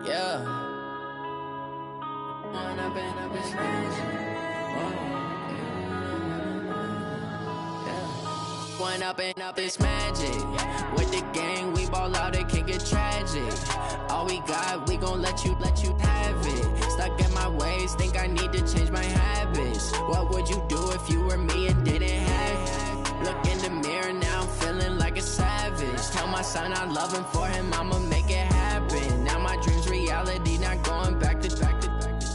Yeah. One up and up, it's magic. With the gang, we ball out, it can get tragic. All we got, we gon' let you have it. Stuck in my ways, think I need to change my habits. What would you do if you were me and didn't have it? Look in the mirror, now I'm feeling like a savage. Tell my son I love him, for him I'ma make it happen. Now my dream's reality, not going back to.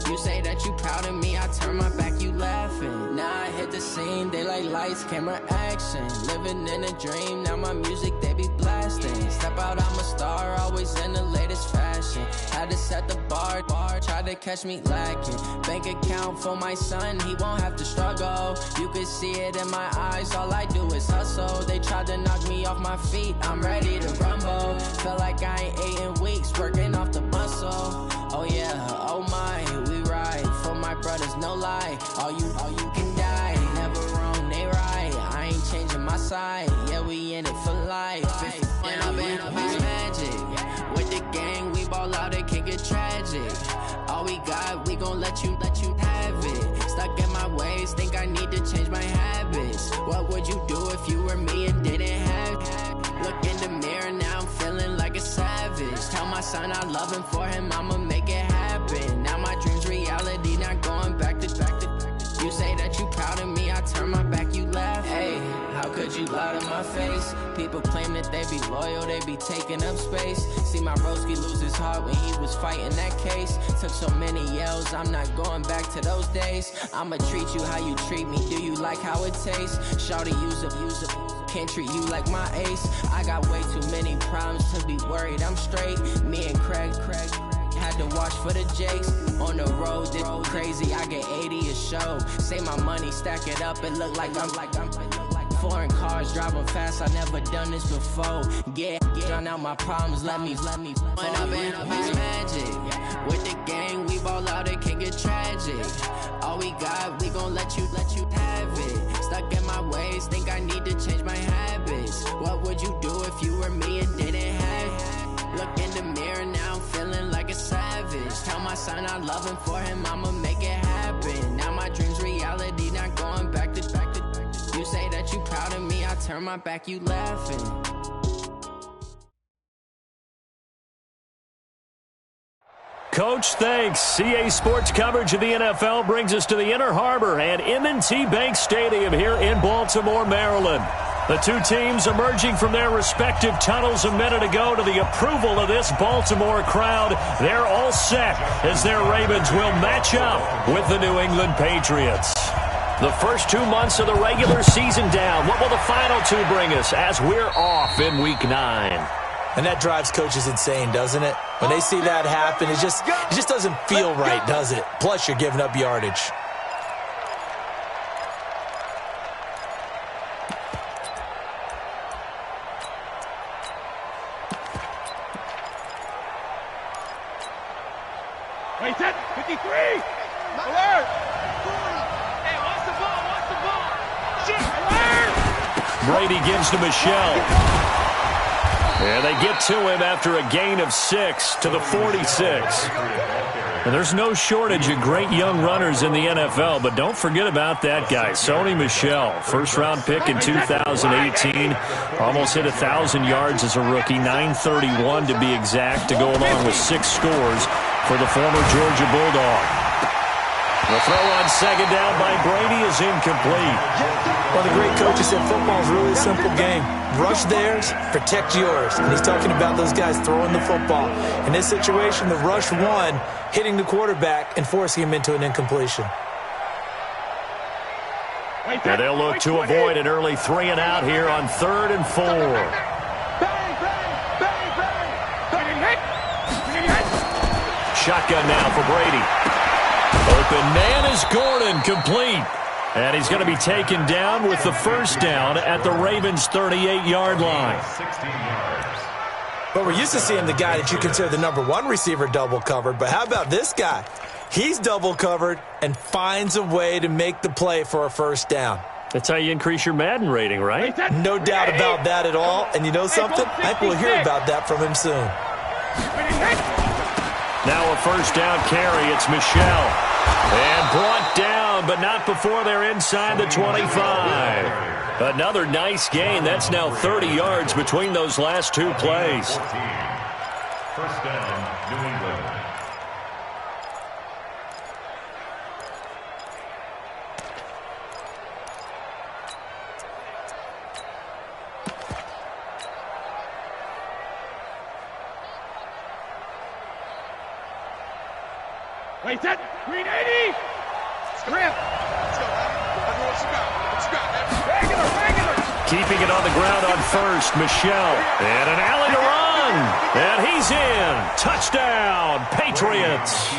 You say that you proud of me, I turn my back, you laughing. Now I hit the scene, they like lights, camera, action. Living in a dream, now my music, they be blasting. Step out, I'm a star, always in the latest fashion. Had to set the bar, try to catch me lacking. Bank account for my son, he won't have to struggle. You can see it in my eyes, all I do is hustle. They tried to knock me off my feet, I'm ready to rumble. Felt like I ain't ate in weeks, working off the muscle. Oh yeah, oh my, we ride for my brothers, no lie. All you can die, never wrong, they right. I ain't changing my side, yeah, we in it for life. When up and up, it's magic. With the gang, we ball out, it can get tragic. All we got, we gon' let you have it. Stuck in my ways, think I need to change my habits. What would you do if you were me and didn't have it? Look in the mirror, now I'm feeling like a savage. Tell my son I love him, for him I'ma make it happen. Now my dream's reality, not going back to. You say that you proud of me, I turn my back, you laugh. Hey, how could you lie to my face? People claim that they be loyal, they be taking up space. See my broski lose his heart when he was fighting that case. Took so many yells, I'm not going back to those days. I'ma treat you how you treat me, do you like how it tastes? Shawty, use up, can't treat you like my ace. I got way too many problems to be worried, I'm straight. Me and Craig had to watch for the Jakes. On the road, it's crazy, I get 80 a show. Say my money, stack it up, it look like I'm foreign cars, driving fast, I never done this before. Get drown out my problems, let me. When up and up, it's magic. With the gang, we ball out, it can get tragic. All we got, we gon' let you have it. Stuck in my ways, think I need to change my habits. What would you do if you were me and didn't have it? Look in the mirror, now I'm feeling like a savage. Tell my son I love him, for him I'ma make it happen. Now my dream's reality, not going back to. You say that you proud of me, I turn my back, you laughing. Coach, thanks. CA Sports coverage of the NFL brings us to the Inner Harbor and M&T Bank Stadium here in Baltimore, Maryland. The two teams emerging from their respective tunnels a minute ago to the approval of this Baltimore crowd. They're all set as their Ravens will match up with the New England Patriots. The first 2 months of the regular season down. What will the final two bring us as we're off in Week 9? And that drives coaches insane, doesn't it? When they see that happen, it just doesn't feel right, does it? Plus, you're giving up yardage. Wait, 53! Alert! Hey, what's the ball? Shit, alert! Brady gives to Michelle. And they get to him after a gain of 6 to the 46. And there's no shortage of great young runners in the NFL, but don't forget about that guy, Sony Michel. First-round pick in 2018. Almost hit 1,000 yards as a rookie, 931 to be exact, to go along with 6 scores for the former Georgia Bulldog. The throw on second down by Brady is incomplete. Well, the great coach said football is really a simple game. Rush theirs, protect yours. And he's talking about those guys throwing the football. In this situation, the rush won, hitting the quarterback and forcing him into an incompletion. And they'll look to avoid an early 3 and out here on 3rd and 4. Shotgun now for Brady. Open man is Gordon, complete. And he's going to be taken down with the first down at the Ravens' 38-yard line. But we're used to seeing the guy that you consider the number 1 receiver double covered. But how about this guy? He's double covered and finds a way to make the play for a first down. That's how you increase your Madden rating, right? No doubt about that at all. And you know something? I think we'll hear about that from him soon. Now a first down carry. It's Michelle. And brought down, but not before they're inside the 25. Another nice gain. That's now 30 yards between those last two plays. First down, New England. Wait, set. Green 80. Scram. Let's go. What you got? What you got, man? Regular. Keeping it on the ground on first, Michelle. And an alley to run. And he's in. Touchdown, Patriots.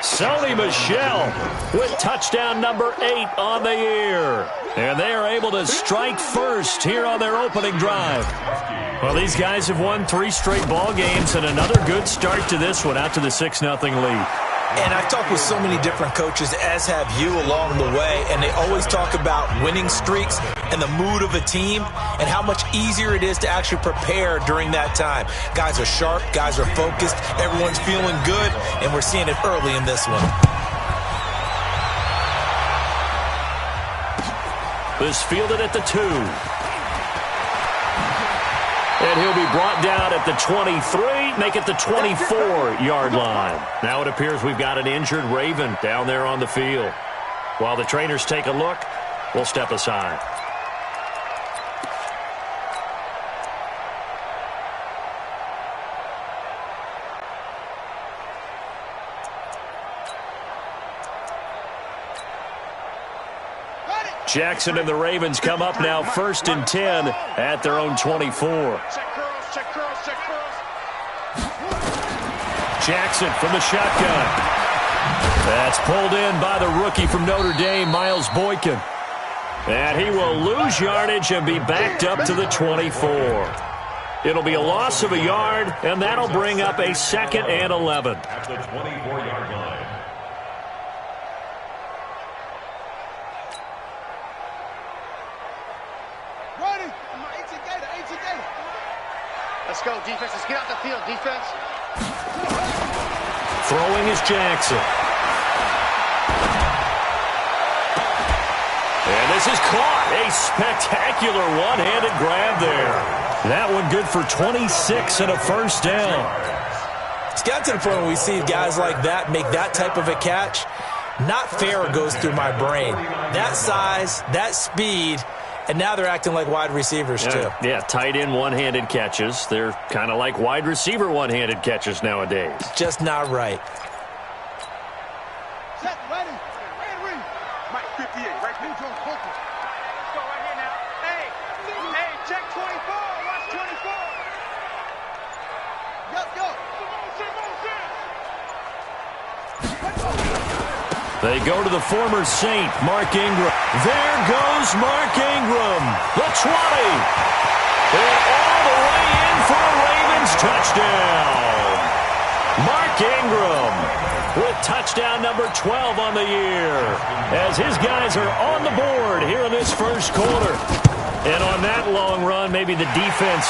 Sony Michel with touchdown number 8 on the year. And they are able to strike first here on their opening drive. Well, these guys have won 3 straight ball games and another good start to this one out to the 6-0 lead. And I've talked with so many different coaches, as have you, along the way, and they always talk about winning streaks and the mood of a team and how much easier it is to actually prepare during that time. Guys are sharp, guys are focused, everyone's feeling good, and we're seeing it early in this one. This fielded at the 2. And he'll be brought down at the 23, make it the 24-yard line. Now it appears we've got an injured Raven down there on the field. While the trainers take a look, we'll step aside. Jackson and the Ravens come up now 1st and 10 at their own 24. Check curls. Jackson from the shotgun. That's pulled in by the rookie from Notre Dame, Miles Boykin. And he will lose yardage and be backed up to the 24. It'll be a loss of a yard, and that'll bring up a 2nd and 11. At the 24-yard line. Let's go, defense. Let's get out the field, defense. Throwing is Jackson. And this is caught. A spectacular one-handed grab there. That one good for 26 and a first down. It's got to the point where we see guys like that make that type of a catch. Not fair goes through my brain. That size, that speed, and now they're acting like wide receivers, too. Yeah, tight end one-handed catches. They're kind of like wide receiver one-handed catches nowadays. Just not right. Set, ready. Mike 58, right there. Let's go right here now. Hey, check 24. Watch 24. Go. They go to the former Saint, Mark Ingram. There goes Mark Ingram, the 20. And all the way in for a Ravens touchdown. Mark Ingram with touchdown number 12 on the year as his guys are on the board here in this first quarter. And on that long run, maybe the defense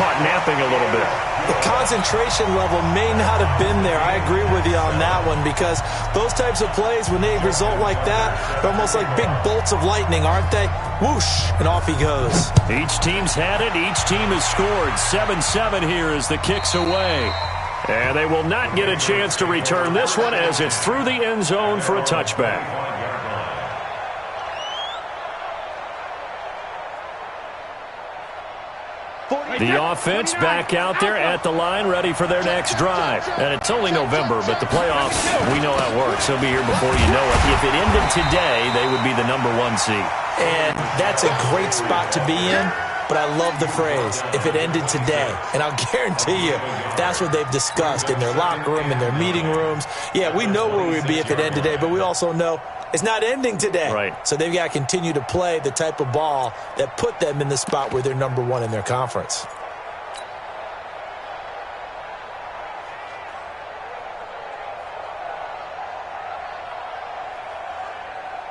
caught napping a little bit. The concentration level may not have been there. I agree with you on that one because those types of plays, when they result like that, they're almost like big bolts of lightning, aren't they? Whoosh, and off he goes. Each team's had it. Each team has scored. 7-7 here as the kick's away. And they will not get a chance to return this one as it's through the end zone for a touchback. The offense back out there at the line, ready for their next drive. And it's only November, but the playoffs, we know how it works. They'll be here before you know it. If it ended today, they would be the number 1 seed. And that's a great spot to be in, but I love the phrase, if it ended today. And I'll guarantee you, that's what they've discussed in their locker room, in their meeting rooms. Yeah, we know where we'd be if it ended today, but we also know it's not ending today. Right. So they've got to continue to play the type of ball that put them in the spot where they're number 1 in their conference.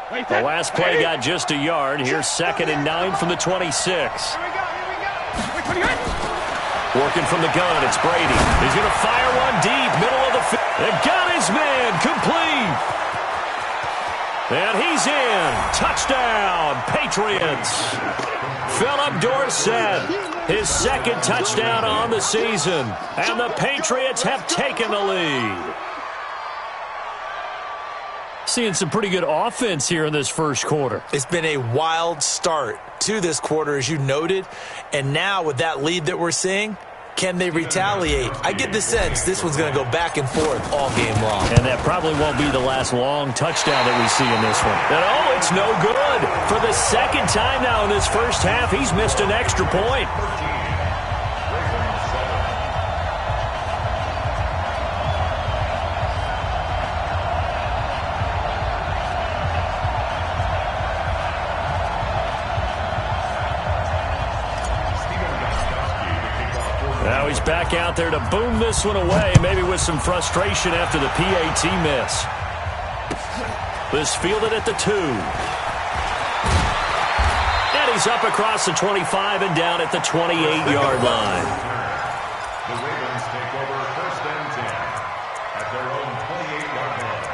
The last play got just a yard. Here's 2nd and 9 from the 26. Here we go. Wait, 28. Working from the gun, it's Brady. He's going to fire one deep, middle of the field. They've got his man, complete. And he's in. Touchdown, Patriots. Philip Dorsett, his second touchdown on the season. And the Patriots have taken the lead. Seeing some pretty good offense here in this first quarter. It's been a wild start to this quarter, as you noted. And now with that lead that we're seeing, can they retaliate? I get the sense this one's going to go back and forth all game long. And that probably won't be the last long touchdown that we see in this one. And oh, it's no good. For the second time now in this first half, he's missed an extra point. Now he's back out there to boom this one away, maybe with some frustration after the PAT miss. This fielded at the 2. And he's up across the 25 and down at the 28-yard line. The Ravens take over 1st and 10 at their own 28-yard line.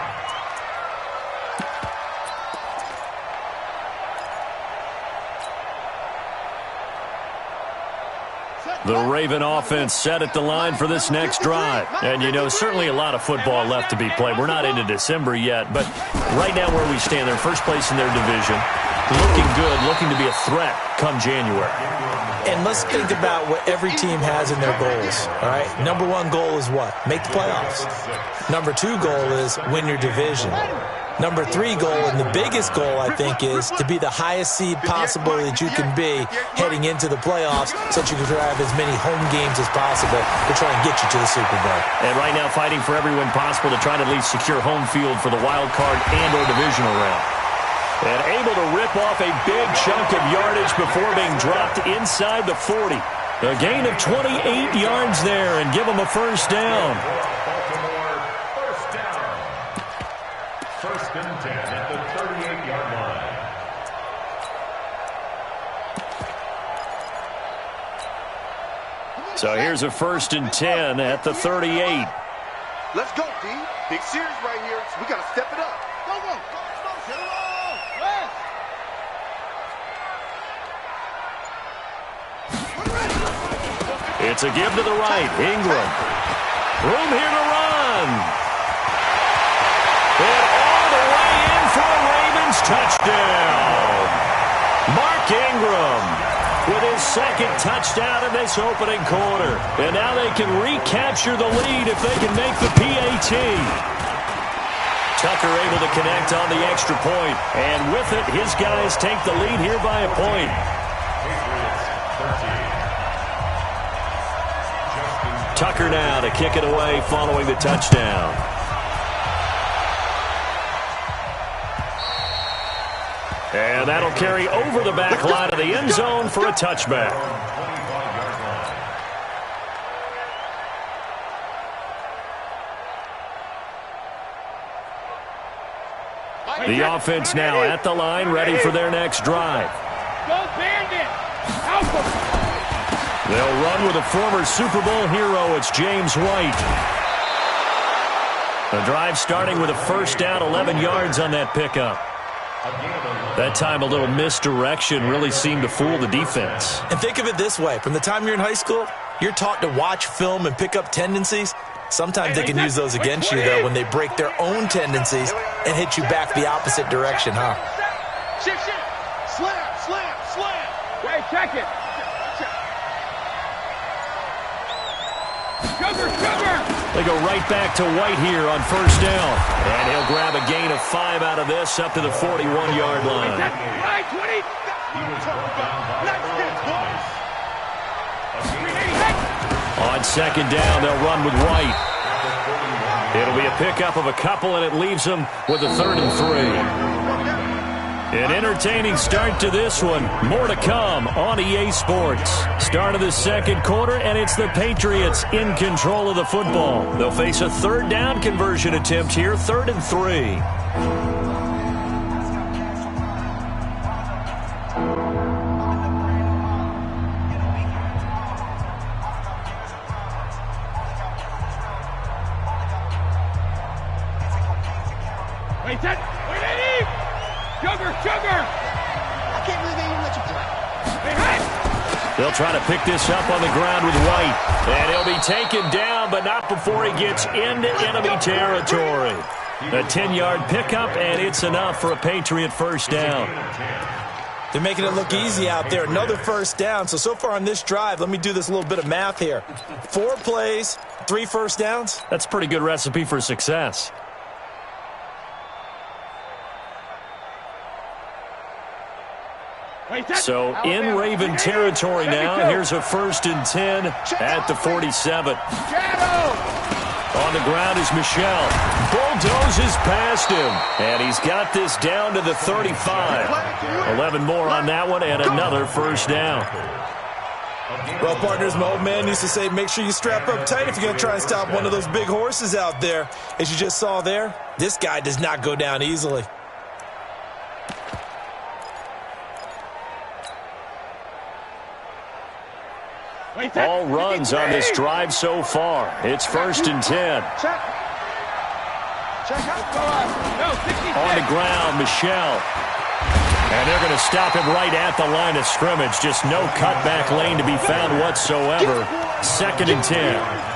The Raven offense set at the line for this next drive. And, you know, certainly a lot of football left to be played. We're not into December yet, but right now where we stand, they're first place in their division. Looking good, looking to be a threat come January. And let's think about what every team has in their goals, all right? Number 1 goal is what? Make the playoffs. Number 2 goal is win your division. Number 3 goal, and the biggest goal, I think, is to be the highest seed possible that you can be heading into the playoffs so that you can have as many home games as possible to try and get you to the Super Bowl. And right now fighting for every win possible to try to at least secure home field for the wild card and or divisional round. And able to rip off a big chunk of yardage before being dropped inside the 40. A gain of 28 yards there and give them a first down. Baltimore, first down. 1st and 10 at the 38-yard line. So here's a 1st and 10 at the 38. Let's go, D. Big series right here, so we got to step it up. Go, go, go, go, get it all. It's a give to the right. Ingram. Room here to run. And all the way in for a Ravens touchdown. Mark Ingram with his second touchdown in this opening quarter. And now they can recapture the lead if they can make the PAT. Tucker able to connect on the extra point. And with it, his guys take the lead here by a point. Tucker now to kick it away following the touchdown. And that'll carry over the back line of the end zone for a touchback. The offense now at the line, ready for their next drive. Go Bandit! Alpha! They'll run with a former Super Bowl hero. It's James White. The drive starting with a first down, 11 yards on that pickup. That time a little misdirection really seemed to fool the defense. And think of it this way. From the time you're in high school, you're taught to watch film and pick up tendencies. Sometimes they can use those against you, though, when they break their own tendencies and hit you back the opposite direction, huh? Shit, shit! Slam, slam, slam! Hey, check it! Sugar, sugar! They go right back to White here on first down. And he'll grab a gain of 5 out of this up to the 41-yard line. Right, 20! On second down, they'll run with White. It'll be a pickup of a couple, and it leaves them with a 3rd and 3. An entertaining start to this one. More to come on EA Sports. Start of the second quarter, and it's the Patriots in control of the football. They'll face a 3rd down conversion attempt here, 3rd and 3. Wait, set. Wait, Eddie. Sugar. I can't believe they even let you play. Hey. They'll try to pick this up on the ground with White. And he'll be taken down, but not before he gets into enemy territory. A 10-yard pickup, and it's enough for a Patriot first down. They're making it look easy out there. Another first down. So far on this drive, let me do this little bit of math here. 4 plays, 3 first downs. That's a pretty good recipe for success. So in Raven territory now. Here's a 1st and 10 at the 47. On the ground is Michel. Bulldozes past him. And he's got this down to the 35. 11 more on that one and another first down. Well, partners, my old man used to say, make sure you strap up tight if you're going to try and stop one of those big horses out there. As you just saw there, this guy does not go down easily. All runs on this drive so far. It's 1st and 10. On the ground, Michel. And they're going to stop him right at the line of scrimmage. Just no cutback lane to be found whatsoever. 2nd and 10.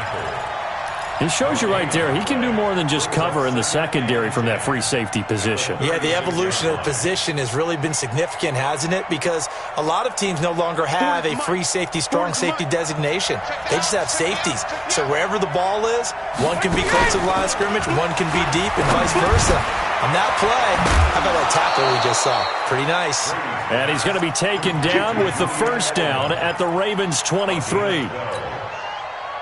It shows you right there, he can do more than just cover in the secondary from that free safety position. Yeah, the evolution of the position has really been significant, hasn't it? Because a lot of teams no longer have a free safety, strong safety designation. They just have safeties. So wherever the ball is, one can be close to the line of scrimmage, one can be deep, and vice versa. On that play, how about that tackle we just saw? Pretty nice. And he's going to be taken down with the first down at the Ravens' 23.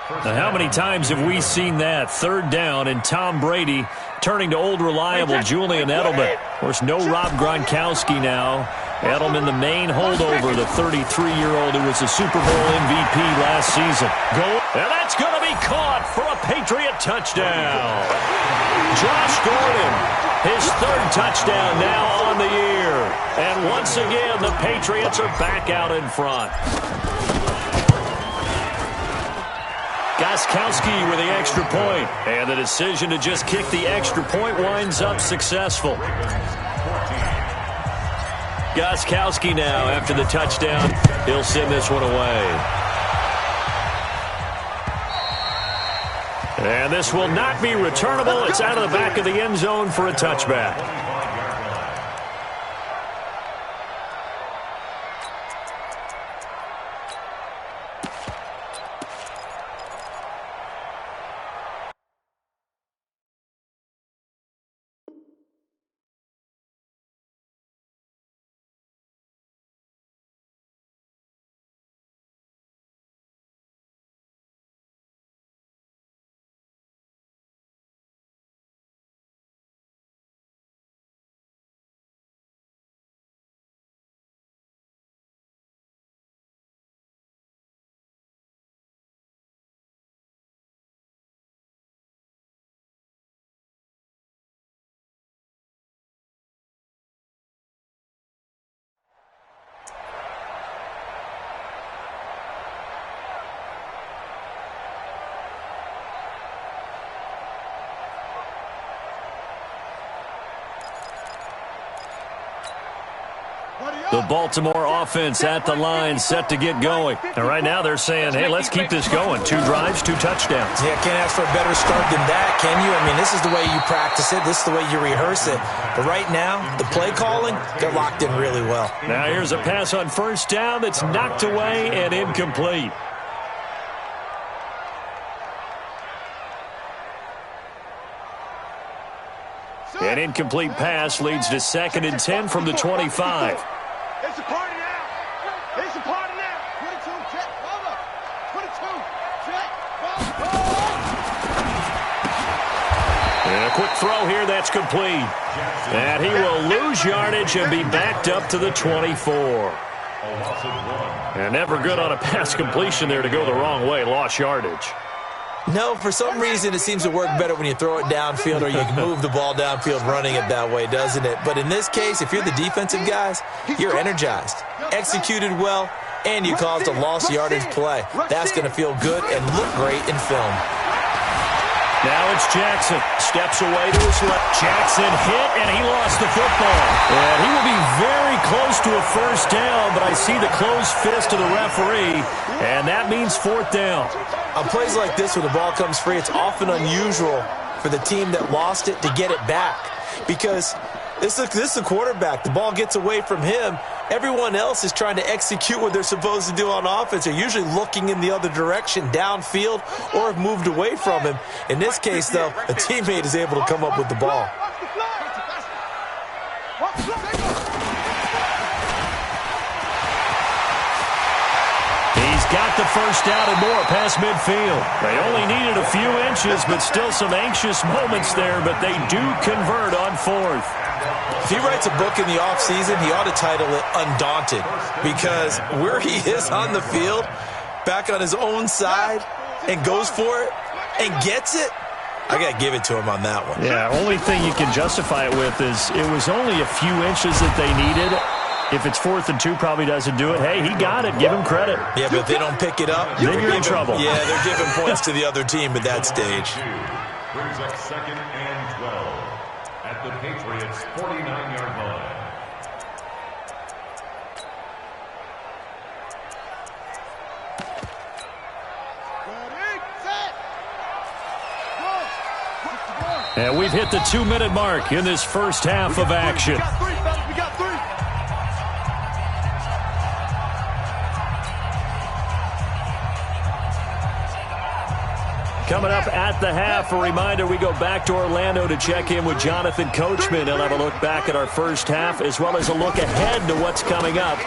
Now, how many times have we seen that? 3rd down and Tom Brady turning to old reliable Julian Edelman. Of course, no Rob Gronkowski now. Edelman, the main holdover, the 33-year-old who was the Super Bowl MVP last season. And that's going to be caught for a Patriot touchdown. Josh Gordon, his 3rd touchdown now on the year. And once again, the Patriots are back out in front. Gostkowski with the extra point. And the decision to just kick the extra point winds up successful. Gostkowski now, after the touchdown, he'll send this one away. And this will not be returnable. It's out of the back of the end zone for a touchback. The Baltimore offense at the line, set to get going. And right now they're saying, hey, let's keep this going. 2 drives, 2 touchdowns. Yeah, can't ask for a better start than that, can you? I mean, this is the way you practice it. This is the way you rehearse it. But right now, the play calling, they're locked in really well. Now here's a pass on 1st down that's knocked away and incomplete. An incomplete pass leads to 2nd and 10 from the 25. It's a party now. It's a party now. 22, check, over. 22, check, and a quick throw here, that's complete. And he will lose yardage and be backed up to the 24. And never good on a pass completion there to go the wrong way. Lost yardage. No, for some reason it seems to work better when you throw it downfield or you can move the ball downfield running it that way, doesn't it? But in this case, if you're the defensive guys, you're energized, executed well, and you caused a lost yardage play. That's going to feel good and look great in film. Now it's Jackson. Steps away to his left. Jackson hit, and he lost the football. And he will be very close to a first down, but I see the closed fist of the referee, and that means fourth down. On plays like this, when the ball comes free, it's often unusual for the team that lost it to get it back. Because this is a quarterback. The ball gets away from him. Everyone else is trying to execute what they're supposed to do on offense. They're usually looking in the other direction, downfield, or have moved away from him. In this case, though, a teammate is able to come up with the ball. He's got the first down and more past midfield. They only needed a few inches, but still some anxious moments there, but they do convert on fourth. If he writes a book in the offseason, he ought to title it Undaunted, because where he is on the field, back on his own side, and goes for it, and gets it, I got to give it to him on that one. Yeah, only thing you can justify it with is it was only a few inches that they needed. If it's 4th and 2, probably doesn't do it. Hey, he got it. Give him credit. Yeah, but if they don't pick it up, then you're in trouble. Yeah, they're giving points to the other team at that stage. Brings up 2nd and 12 at the Patriots' 49-yard line. And we've hit the 2-minute mark in this first half of action. We got 3, fellas. We got 3. Coming up at the half, a reminder, we go back to Orlando to check in with Jonathan Coachman. He'll have a look back at our first half, as well as a look ahead to what's coming up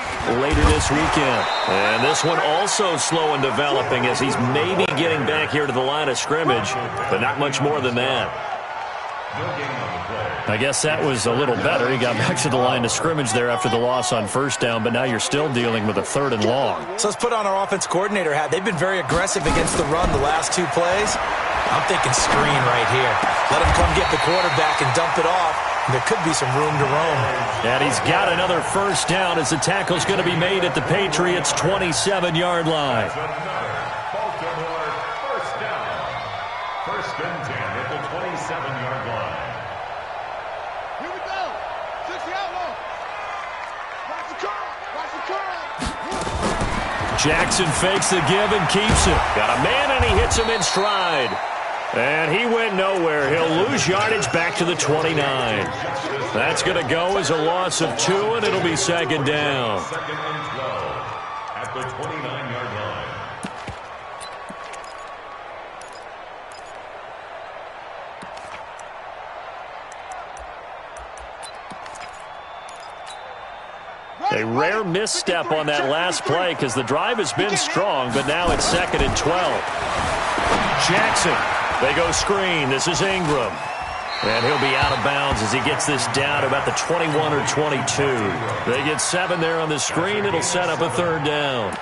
later this weekend. And this one also slow in developing, as he's maybe getting back here to the line of scrimmage, but not much more than that. I guess that was a little better. He got back to the line of scrimmage there after the loss on first down, but now you're still dealing with a 3rd and long. So let's put on our offense coordinator hat. They've been very aggressive against the run the last 2 plays. I'm thinking screen right here. Let him come get the quarterback and dump it off. There could be some room to roam. And he's got another first down as the tackle's going to be made at the Patriots' 27-yard line. Baltimore first down. 1st and 10 at the 27-yard line. Here we go. 60 outlaw. Watch the curl. Watch the curl. Jackson fakes the give and keeps it. Got a man, and he hits him in stride. And he went nowhere. He'll lose yardage back to the 29. That's going to go as a loss of 2, and it'll be 2nd down. 2nd and 12 at the 29-yard line. A rare misstep on that last play because the drive has been strong, but now it's 2nd and 12. Jackson, they go screen. This is Ingram. And he'll be out of bounds as he gets this down to about the 21 or 22. They get 7 there on the screen. It'll set up a 3rd down.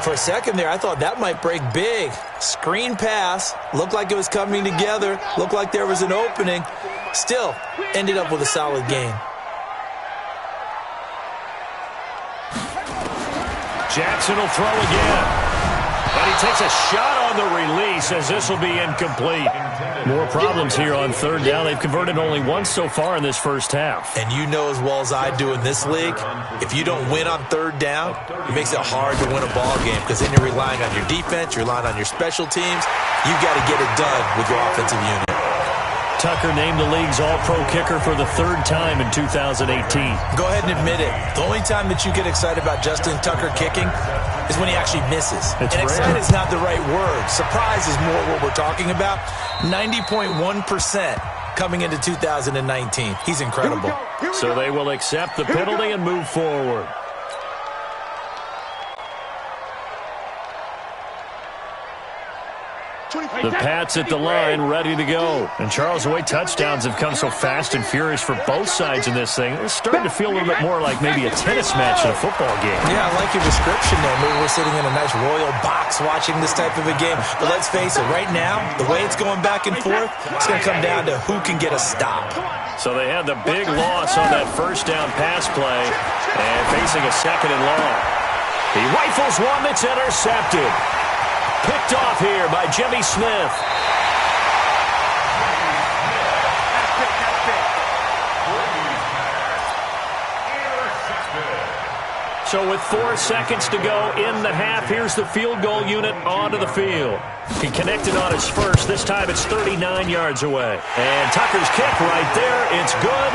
For a second there, I thought that might break big. Screen pass. Looked like it was coming together. Looked like there was an opening. Still, ended up with a solid game. Jackson will throw again. And he takes a shot on the release as this will be incomplete. More problems here on 3rd down. They've converted only once so far in this first half. And you know as well as I do in this league, if you don't win on 3rd down, it makes it hard to win a ball game because then you're relying on your defense, you're relying on your special teams. You've got to get it done with your offensive unit. Tucker named the league's all-pro kicker for the 3rd time in 2018. Go ahead and admit it. The only time that you get excited about Justin Tucker kicking is when he actually misses. And excited is not the right word. Surprise is more what we're talking about. 90.1% coming into 2019. He's incredible. So they will accept the penalty and move forward. The Pats at the line, ready to go. And Charles, the way touchdowns have come so fast and furious for both sides in this thing, it's starting to feel a little bit more like maybe a tennis match in a football game. Yeah, I like your description there. Maybe we're sitting in a nice royal box watching this type of a game. But let's face it, right now, the way it's going back and forth, it's going to come down to who can get a stop. So they had the big loss on that first down pass play and facing a 2nd and long. He rifles one that's intercepted. picked off here by Jimmy Smith. So with 4 seconds to go in the half, here's the field goal unit onto the field. He connected on his first. This time it's 39 yards away. And Tucker's kick right there. It's good.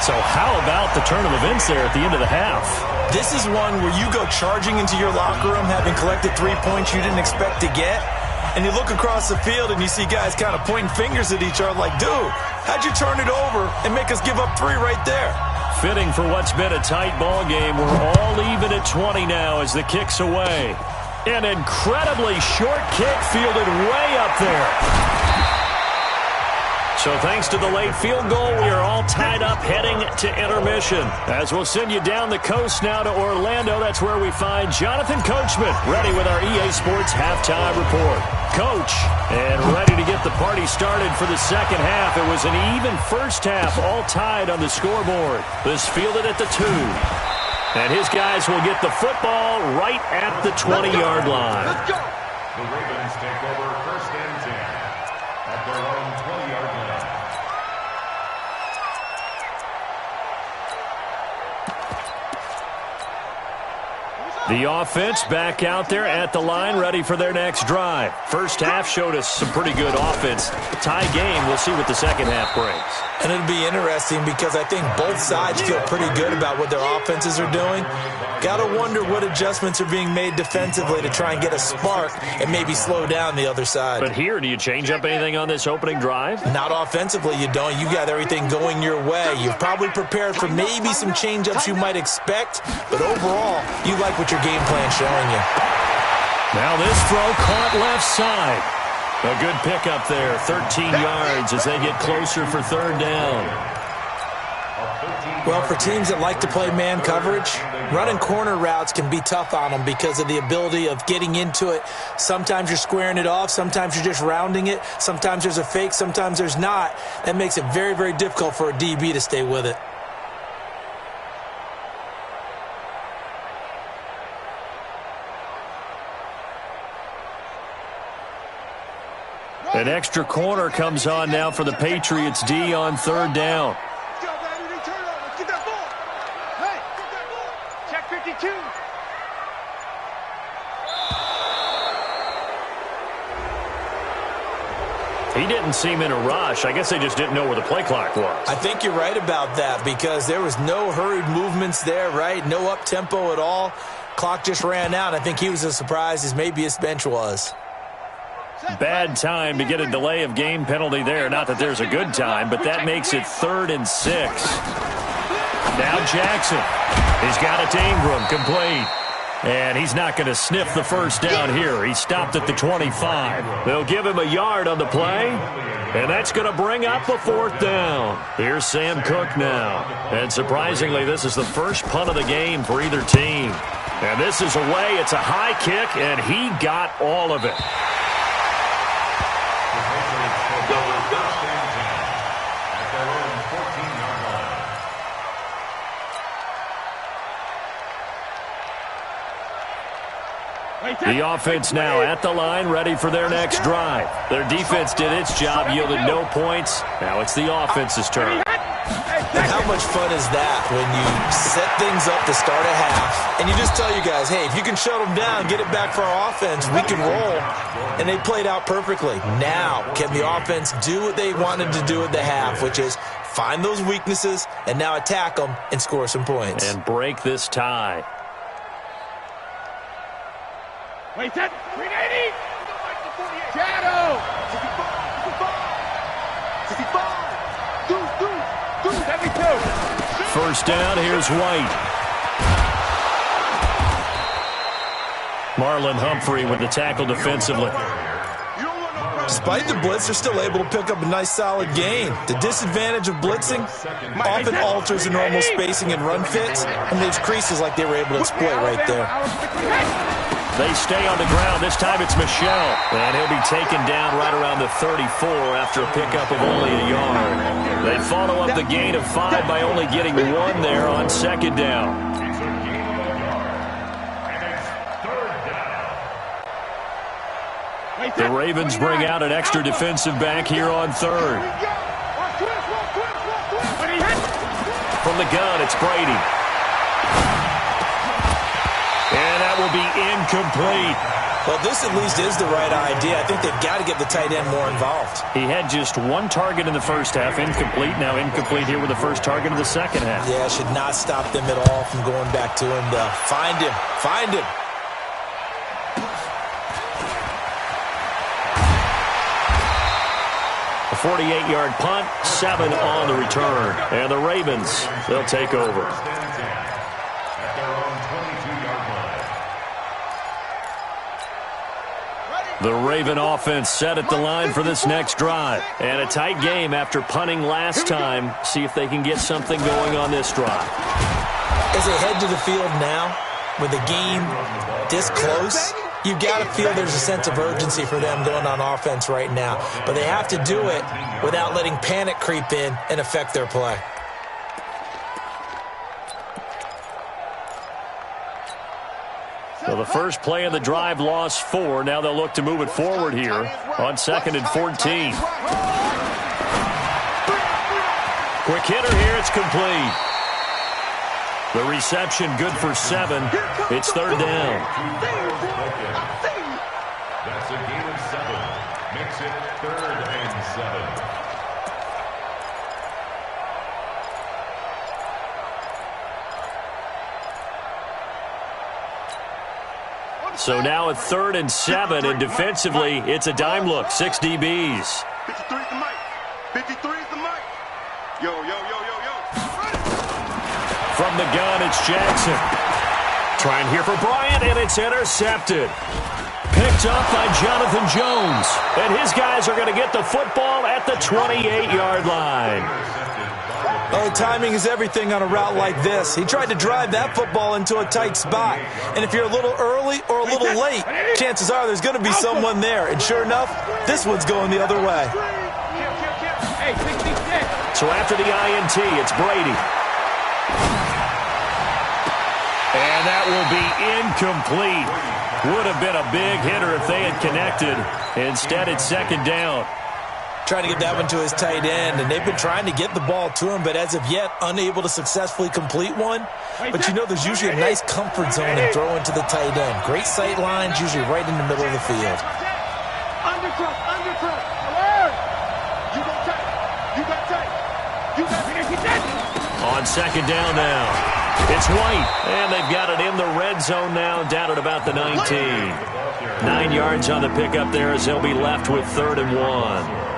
So how about the turn of events there at the end of the half? This is one where you go charging into your locker room having collected 3 points you didn't expect to get. And you look across the field and you see guys kind of pointing fingers at each other like, dude, how'd you turn it over and make us give up 3 right there? Fitting for what's been a tight ball game. We're all even at 20 now as the kick's away. An incredibly short kick fielded way up there. So thanks to the late field goal, we are all tied up heading to intermission. As we'll send you down the coast now to Orlando, that's where we find Jonathan Coachman, ready with our EA Sports halftime report. Coach, and ready to get the party started for the second half. It was an even first half, all tied on the scoreboard. This fielded at the 2. And his guys will get the football right at the 20-yard line. The Ravens take over first and 10 at their own 20-yard line. The offense back out there at the line, ready for their next drive. First half showed us some pretty good offense. Tie game, we'll see what the second half brings. And it'll be interesting because I think both sides feel pretty good about what their offenses are doing. Got to wonder what adjustments are being made defensively to try and get a spark and maybe slow down the other side. But here, do you change up anything on this opening drive? Not offensively, you don't. You got everything going your way. You've probably prepared for maybe some change-ups you might expect, but overall, you like what your game plan's showing you. Now this throw caught left side. A good pickup there, 13 yards as they get closer for third down. Well, for teams that like to play man coverage, running corner routes can be tough on them because of the ability of getting into it. Sometimes you're squaring it off. Sometimes you're just rounding it. Sometimes there's a fake. Sometimes there's not. That makes it very, very difficult for a DB to stay with it. An extra corner comes on now for the Patriots D on third down. Check 52. He didn't seem in a rush. I guess they just didn't know where the play clock was. I think you're right about that because there was no hurried movements there, right? No up-tempo at all. Clock just ran out. I think he was as surprised as maybe his bench was. Bad time to get a delay of game penalty there. Not that there's a good time, but that makes it 3rd and 6. Now Jackson. He's got it to Ingram, complete. And he's not going to sniff the first down here. He stopped at the 25. They'll give him a yard on the play, and that's going to bring up a 4th down. Here's Sam Cook now. And surprisingly, this is the first punt of the game for either team. And this is away. It's a high kick, and he got all of it. The offense now at the line, ready for their next drive. Their defense did its job, yielded no points. Now it's the offense's turn. And how much fun is that when you set things up to start a half, and you just tell you guys, hey, if you can shut them down, get it back for our offense, we can roll. And they played out perfectly. Now, can the offense do what they wanted to do at the half, which is find those weaknesses and now attack them and score some points. And break this tie. Wait, that 380. Shadow. 72. First down, here's White. Marlon Humphrey with the tackle defensively. Despite the blitz, they're still able to pick up a nice solid gain. The disadvantage of blitzing often alters the normal spacing and run fits and leaves creases like they were able to exploit right there. They stay on the ground. This time it's Michelle. And he'll be taken down right around the 34 after a pickup of only a yard. They follow up the gain of 5 by only getting 1 there on second down. The Ravens bring out an extra defensive back here on third. From the gun, it's Brady. And that will be incomplete. Well, this at least is the right idea. I think they've got to get the tight end more involved. He had just one target in the first half, incomplete. Now incomplete here with the first target of the second half. Yeah, should not stop them at all from going back to him, though. Find him. Find him. A 48-yard punt, 7 on the return. And the Ravens, they'll take over. The Raven offense set at the line for this next drive. And a tight game after punting last time. See if they can get something going on this drive. As they head to the field now, with the game this close, you've got to feel there's a sense of urgency for them going on offense right now. But they have to do it without letting panic creep in and affect their play. So the first play of the drive lost 4. Now they'll look to move it forward here on 2nd and 14. Quick hitter here. It's complete. The reception good for 7. It's 3rd down. That's a gain of 7. Makes it 3rd and 7. So now at 3rd and 7, and defensively, it's a dime look. 6 DBs. 53 is the mic. 53 is the mic. Yo. From the gun, it's Jackson. Trying here for Bryant, and it's intercepted. Picked up by Jonathan Jones. And his guys are going to get the football at the 28-yard line. Oh, timing is everything on a route like this. He tried to drive that football into a tight spot. And if you're a little early or a little late, chances are there's going to be someone there. And sure enough, this one's going the other way. So after the INT, it's Brady. And that will be incomplete. Would have been a big hitter if they had connected. Instead, it's 2nd down. Trying to get that one to his tight end, and they've been trying to get the ball to him, but as of yet, unable to successfully complete one. But you know, there's usually a nice comfort zone in throwing to the tight end. Great sight lines, usually right in the middle of the field. Undercross. Alert! You got tight. On 2nd down now, it's White, and they've got it in the red zone now, down at about the 19. 9 yards on the pickup there as they'll be left with 3rd and 1.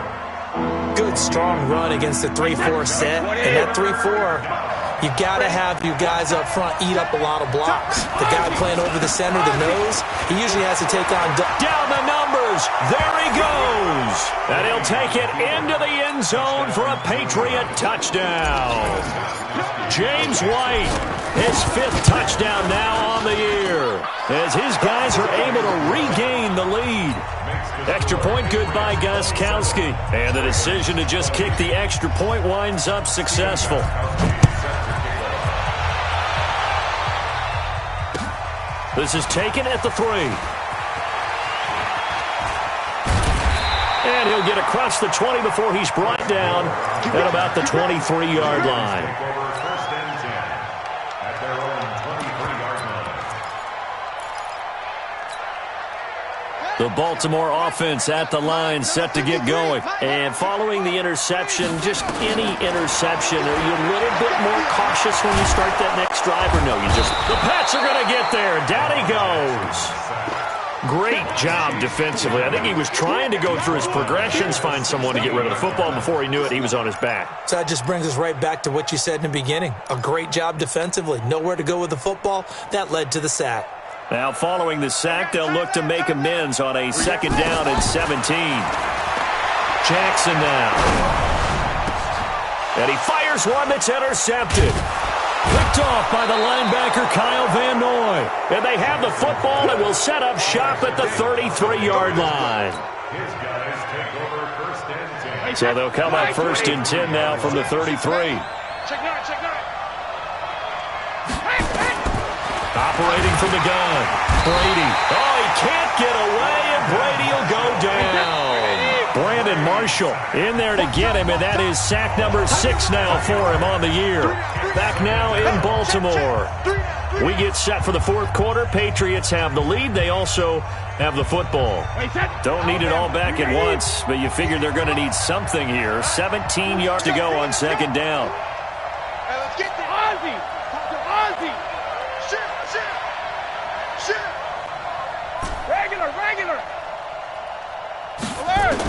Good, strong run against the 3-4 set. And that 3-4, you've got to have you guys up front eat up a lot of blocks. The guy playing over the center, the nose, he usually has to take on... Down the numbers. There he goes. And he'll take it into the end zone for a Patriot touchdown. James White, his 5th touchdown now on the year, as his guys are able to regain the lead. Extra point good by Gostkowski. And the decision to just kick the extra point winds up successful. This is taken at the 3. And he'll get across the 20 before he's brought down at about the 23-yard line. The Baltimore offense at the line, set to get going. And following the interception, just any interception, are you a little bit more cautious when you start that next drive, or no? The Pats are going to get there. Down he goes. Great job defensively. I think he was trying to go through his progressions, find someone to get rid of the football. Before he knew it, he was on his back. So that just brings us right back to what you said in the beginning. A great job defensively. Nowhere to go with the football. That led to the sack. Now, following the sack, they'll look to make amends on a 2nd down and 17. Jackson now. And he fires one that's intercepted. Picked off by the linebacker, Kyle Van Noy. And they have the football and will set up shop at the 33-yard line. So they'll come up 1st and 10 now from the 33. Operating from the gun, Brady. Oh, he can't get away, and Brady will go Marshall in there to get him, and that is sack number 6 now for him on the year. Back now in Baltimore. We get set for the fourth quarter. Patriots have the lead. They also have the football. Don't need it all back at once, but you figure they're going to need something here. 17 yards to go on second down. Hey, let's get to Ozzie. To Ozzie. Shit. Regular. Alert.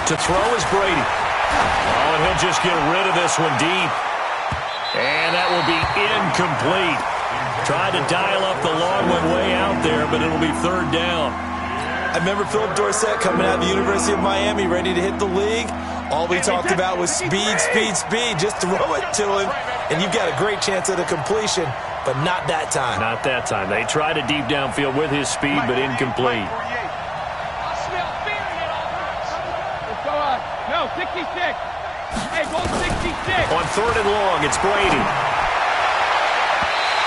To throw is Brady. Oh, and he'll just get rid of this one deep. And that will be incomplete. Tried to dial up the long one way out there, but it'll be third down. I remember Philip Dorsett coming out of the University of Miami ready to hit the league. All we talked about was speed. Just throw it to him, and you've got a great chance at a completion, but not that time. Not that time. They tried a deep downfield with his speed, but incomplete. No, 66. Hey, go 66. On third and long, it's Brady.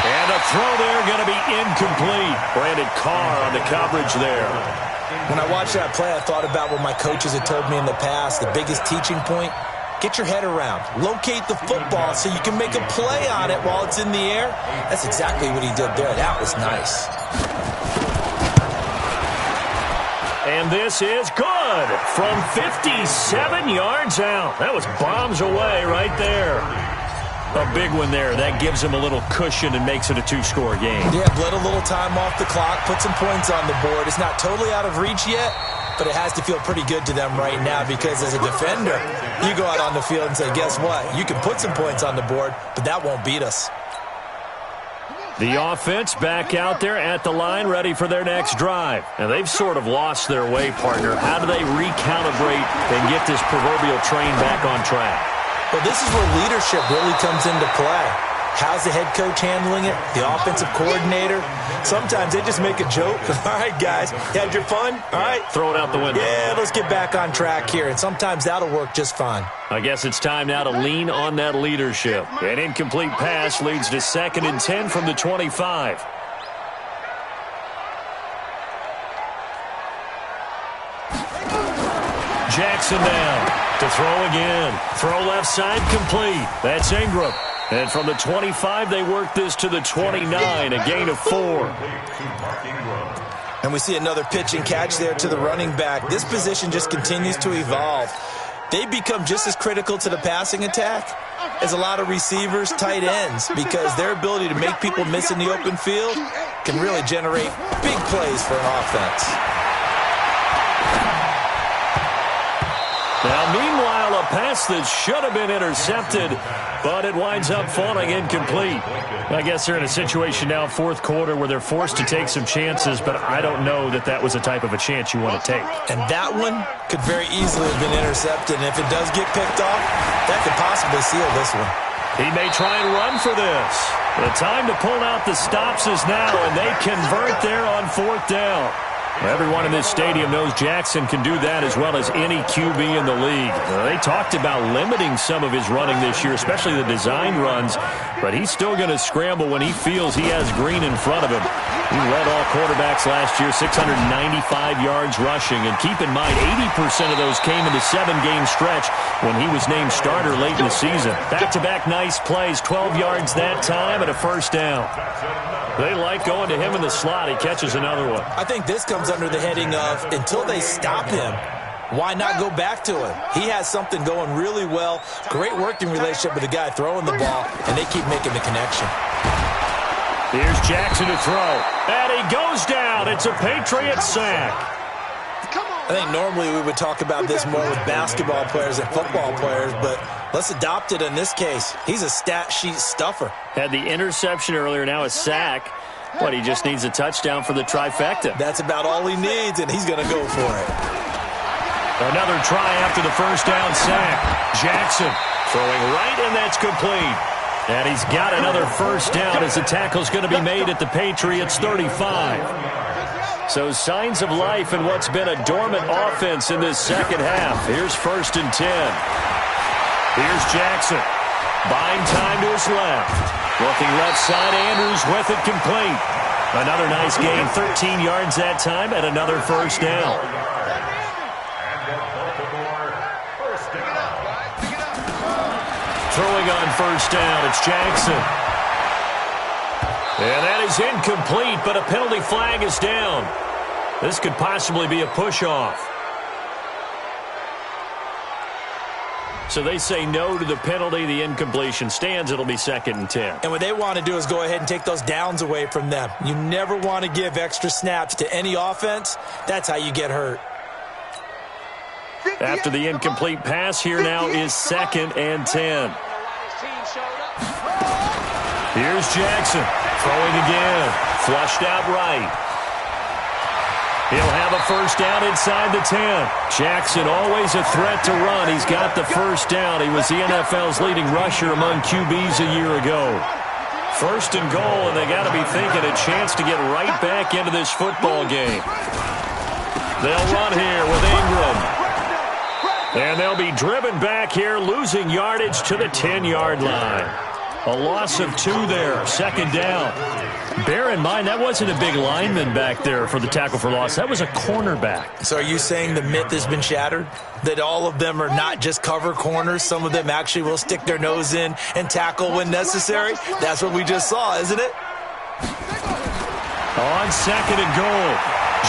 And a throw there going to be incomplete. Brandon Carr on the coverage there. When I watched that play, I thought about what my coaches had told me in the past. The biggest teaching point, get your head around. Locate the football so you can make a play on it while it's in the air. That's exactly what he did there. That was nice. And this is good from 57 yards out. That was bombs away right there. A big one there. That gives him a little cushion and makes it a two-score game. Yeah, bled a little time off the clock, put some points on the board. It's not totally out of reach yet, but it has to feel pretty good to them right now because as a defender, you go out on the field and say, guess what? You can put some points on the board, but that won't beat us. The offense back out there at the line, ready for their next drive. And they've sort of lost their way, partner. How do they recalibrate and get this proverbial train back on track? Well, this is where leadership really comes into play. How's the head coach handling it? The offensive coordinator? Sometimes they just make a joke. All right, guys, you had your fun? All right. Throw it out the window. Yeah, let's get back on track here. And sometimes that'll work just fine. I guess it's time now to lean on that leadership. An incomplete pass leads to 2nd and 10 from the 25. Jackson down to throw again. Throw left side complete. That's Ingram. And from the 25, they work this to the 29, a gain of 4. And we see another pitch and catch there to the running back. This position just continues to evolve. They become just as critical to the passing attack as a lot of receivers, tight ends, because their ability to make people miss in the open field can really generate big plays for an offense. Now, meanwhile, a pass that should have been intercepted, but it winds up falling incomplete. I guess they're in a situation now, fourth quarter, where they're forced to take some chances, but I don't know that that was the type of a chance you want to take. And that one could very easily have been intercepted, and if it does get picked off, that could possibly seal this one. He may try and run for this. The time to pull out the stops is now, and they convert there on 4th down. Everyone in this stadium knows Jackson can do that as well as any QB in the league. They talked about limiting some of his running this year, especially the design runs, but he's still going to scramble when he feels he has green in front of him. He led all quarterbacks last year, 695 yards rushing, and keep in mind 80% of those came in the 7-game stretch when he was named starter late in the season. Back-to-back nice plays, 12 yards that time and a first down. They like going to him in the slot. He catches another one. I think this comes under the heading of until they stop him, why not go back to him? He has something going really well. Great working relationship with the guy throwing the ball, and they keep making the connection. Here's Jackson to throw. And he goes down. It's a Patriot sack. I think normally we would talk about this more with basketball players and football players, but let's adopt it in this case. He's a stat sheet stuffer. Had the interception earlier, now a sack. But he just needs a touchdown for the trifecta. That's about all he needs, and he's going to go for it. Another try after the first down sack. Jackson throwing right, and that's complete. And he's got another first down as the tackle's going to be made at the Patriots' 35. So signs of life in what's been a dormant offense in this second half. Here's 1st and 10. Here's Jackson. Buying time to his left. Looking left side, Andrews with it complete. Another nice gain, 13 yards that time, and another first down. And the Baltimore throwing on first down. It's Jackson. And that is incomplete, but a penalty flag is down. This could possibly be a push-off. So they say no to the penalty. The incompletion stands. It'll be 2nd and 10. And what they want to do is go ahead and take those downs away from them. You never want to give extra snaps to any offense. That's how you get hurt. After the incomplete pass, here now is 2nd and 10. Here's Jackson. Throwing again. Flushed out right. He'll have a first down inside the 10. Jackson always a threat to run. He's got the first down. He was the NFL's leading rusher among QBs a year ago. 1st and goal, and they got to be thinking a chance to get right back into this football game. They'll run here with Ingram. And they'll be driven back here, losing yardage to the 10-yard line. A loss of 2 there, 2nd down. Bear in mind, that wasn't a big lineman back there for the tackle for loss. That was a cornerback. So are you saying the myth has been shattered? That all of them are not just cover corners? Some of them actually will stick their nose in and tackle when necessary? That's what we just saw, isn't it? On 2nd and goal,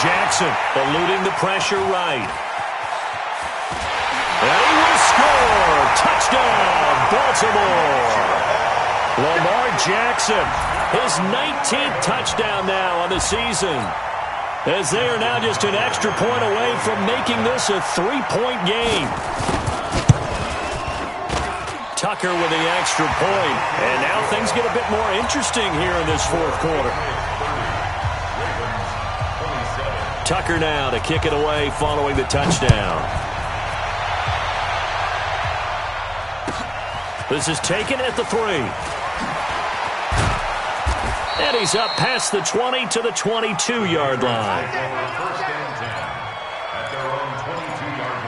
Jackson eluding the pressure right. And he will score! Touchdown, Baltimore! Lamar Jackson, his 19th touchdown now on the season, as they are now just an extra point away from making this a 3-point game. Tucker with the extra point, and now things get a bit more interesting here in this 4th quarter. Tucker now to kick it away following the touchdown. This is taken at the 3. And he's up past the 20 to the 22-yard line. First and 10 at their own 22-yard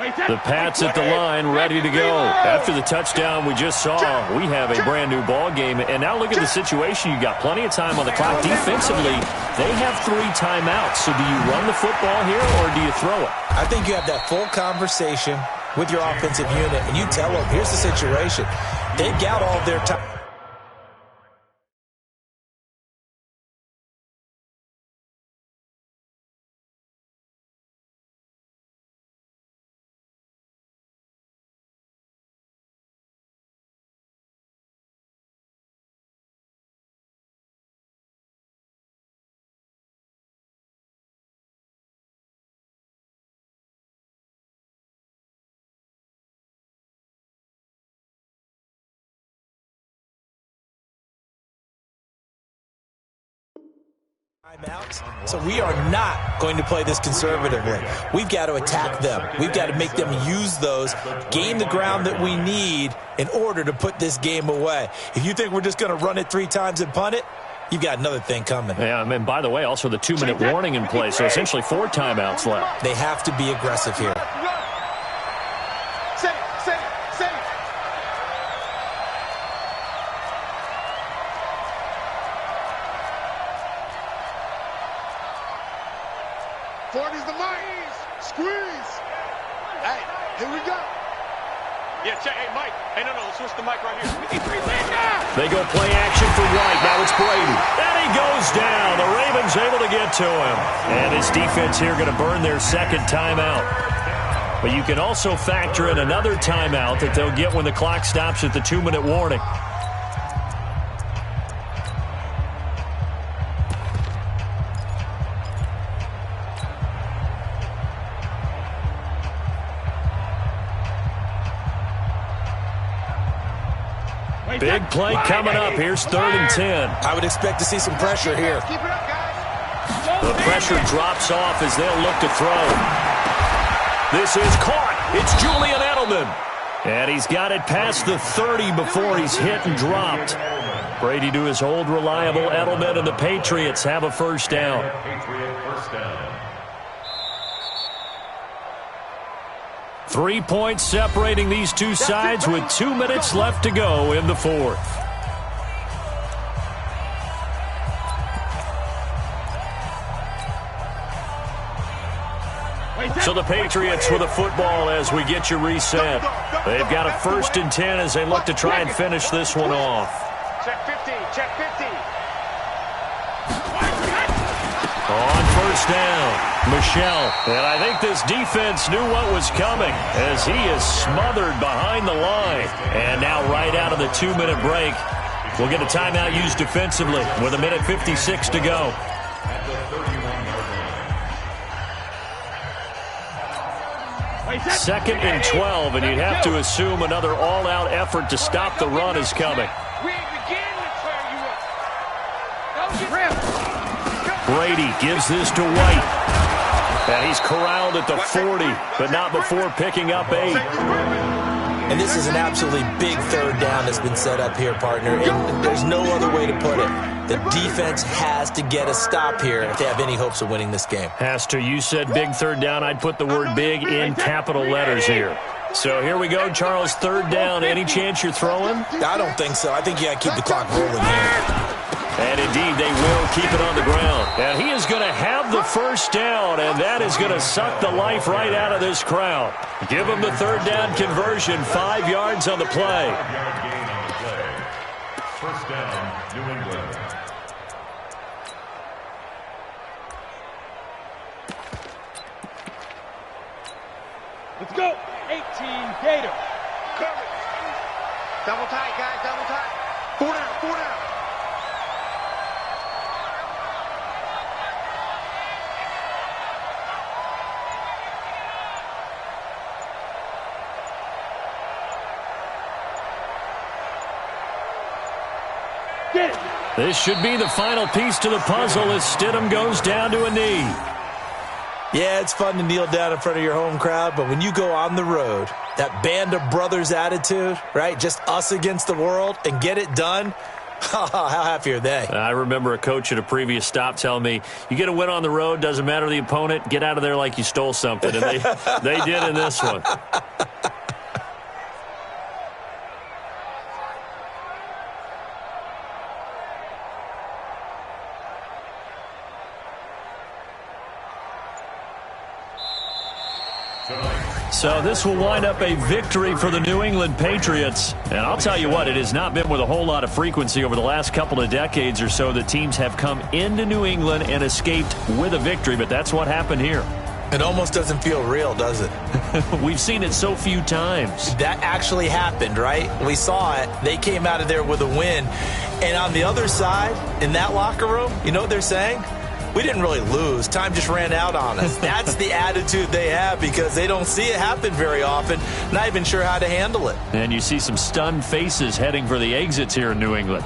line. The Pats at the line, ready to go. After the touchdown we just saw, we have a brand-new ball game. And now look at the situation. You got plenty of time on the clock. Defensively, they have 3 timeouts. So do you run the football here or do you throw it? I think you have that full conversation with your offensive unit, and you tell them, here's the situation. They've got all their time. So we are not going to play this conservatively. We've got to attack them. We've got to make them use those, gain the ground that we need in order to put this game away. If you think we're just going to run it 3 times and punt it, you've got another thing coming. Yeah, and by the way, also the 2-minute warning in play, so essentially 4 timeouts left. They have to be aggressive here. Forty's the mic. Squeeze. Hey, here we go. Yeah, check. Hey, Mike. Hey, no, switch the mic right here. They go play action for Wright. Now it's Brady. And he goes down. The Ravens able to get to him. And his defense here going to burn their 2nd timeout. But you can also factor in another timeout that they'll get when the clock stops at the 2-minute warning. Big play coming up. Here's 3rd and 10. I would expect to see some pressure here. Keep it up, guys. The pressure drops off as they'll look to throw. This is caught. It's Julian Edelman. And he's got it past the 30 before he's hit and dropped. Brady to his old reliable Edelman, and the Patriots have a first down. Patriot first down. 3 points separating these two sides with 2 minutes left to go in the 4th. So the Patriots with a football as we get you reset. They've got a 1st and 10 as they look to try and finish this one off. Check 50, check 50. On 1st down, Michelle. And I think this defense knew what was coming as he is smothered behind the line. And now right out of the 2-minute break, we'll get a timeout used defensively with 1:56 to go. Second and 12, and you'd have to assume another all-out effort to stop the run is coming. Brady gives this to White. And he's corralled at the 40, but not before picking up 8. And this is an absolutely big 3rd down that's been set up here, partner. And there's no other way to put it. The defense has to get a stop here if they have any hopes of winning this game. Has to. You said big 3rd down. I'd put the word big in capital letters here. So here we go, Charles, 3rd down. Any chance you're throwing? I don't think so. I think you got to keep the clock rolling here. And indeed, they will keep it on the ground. And he is going to have the 1st down, and that is going to suck the life right out of this crowd. Give him the 3rd down conversion, 5 yards on the play. 5-yard gain on the play. 1st down, New England. Let's go. 18 Gator. Cover. Double tight, guys, double tight. 4 down, 4 down. This should be the final piece to the puzzle as Stidham goes down to a knee. Yeah, it's fun to kneel down in front of your home crowd, but when you go on the road, that band of brothers attitude, right, just us against the world, and get it done, how happy are they? I remember a coach at a previous stop telling me, you get a win on the road, doesn't matter the opponent, get out of there like you stole something. And they did in this one. So this will wind up a victory for the New England Patriots. And I'll tell you what, it has not been with a whole lot of frequency over the last couple of decades or so that teams have come into New England and escaped with a victory, but that's what happened here. It almost doesn't feel real, does it? We've seen it so few times. That actually happened, right? We saw it. They came out of there with a win. And on the other side, in that locker room, you know what they're saying? We didn't really lose. Time just ran out on us. That's the attitude they have because they don't see it happen very often, not even sure how to handle it. And you see some stunned faces heading for the exits here in New England.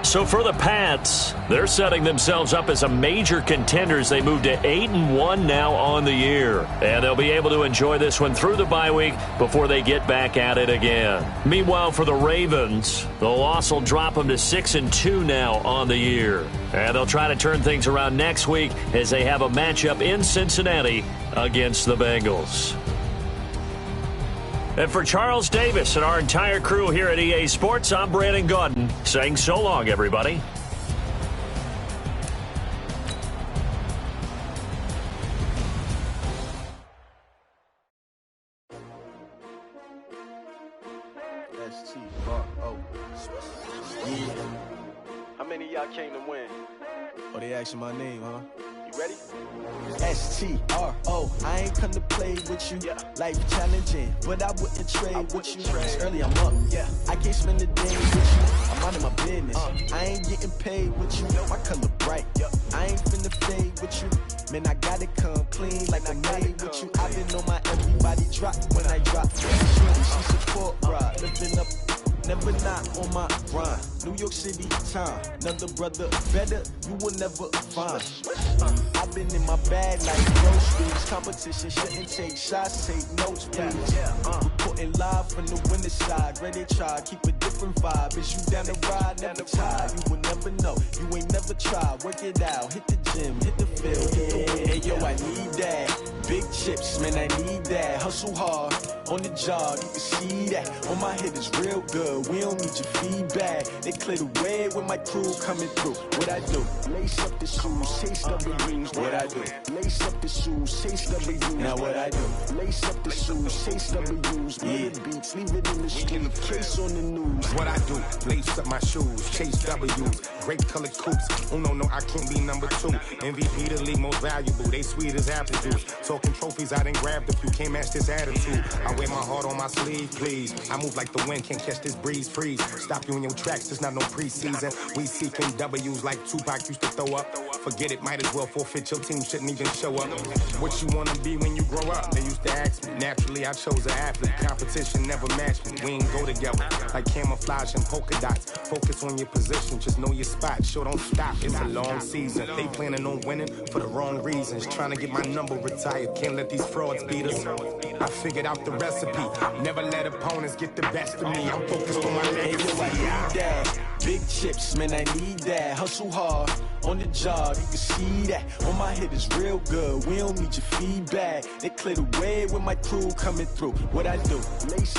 So for the Pats, they're setting themselves up as a major contender as they move to 8-1 now on the year. And they'll be able to enjoy this one through the bye week before they get back at it again. Meanwhile, for the Ravens, the loss will drop them to 6-2 now on the year. And they'll try to turn things around next week as they have a matchup in Cincinnati against the Bengals. And for Charles Davis and our entire crew here at EA Sports, I'm Brandon Gaudin saying so long, everybody. How many of y'all came to win? Oh, they asking my name, huh? You ready? S-T-R-O, I ain't come to play with you. Life challenging, but I wouldn't trade with you. It's early, I'm up. I can't spend the day with you. I'm out of my business. I ain't getting paid with you. My color bright. I ain't finna fade with you. Man, I gotta come clean like I made with you. I've been on my everybody drop when I drop. She support, ride, lifting up. Never not on my grind. New York City time. Another brother better, you will never find. I've been in my bag like groceries. Competition shouldn't take shots, take notes, please. Reporting live from the winter side. Ready to try, keep it different. different vibe. Is you down to ride, never tired? You will never know. You ain't never tried. Work it out. Hit the gym, hit the field, hit the wind. Hey yo, I need that. Big chips, man, I need that. Hustle hard on the job, you can see that. On my head is real good. We don't need your feedback. They clear the way with my crew coming through. What I do? Lace up the shoes, chase W's. What I do? Lace up the shoes, chase W's. Now what I do? Lace up the shoes, chase W's. Yeah, beats, leave it in the street, case on the news. What I do? Lace up my shoes, chase W's. Great colored coops. Oh no, I can't be number 2. MVP the league most valuable. They sweet as apple juice. Talking trophies, I done grabbed a few. Can't match this attitude. I wear my heart on my sleeve, please. I move like the wind, can't catch this breeze, freeze. Stop you in your tracks, there's not no preseason. We seeking W's like Tupac used to throw up. Forget it, might as well forfeit. Your team shouldn't even show up. What you wanna be when you grow up? They used to ask me. Naturally, I chose an athlete. Competition never matched me. We ain't go together like camouflage and polka dots. Focus on your position, just know your spot. Sure, don't stop. It's a long season. They planning on winning for the wrong reasons. Trying to get my number retired. Can't let these frauds beat us. I figured out the recipe. Never let opponents get the best of me. I'm focused on my legacy. I need that. Big chips, man, I need that. Hustle hard on the job, you can see that. On my head is real good. We don't need your feedback. They clear the way with my crew coming through. What I do? Lace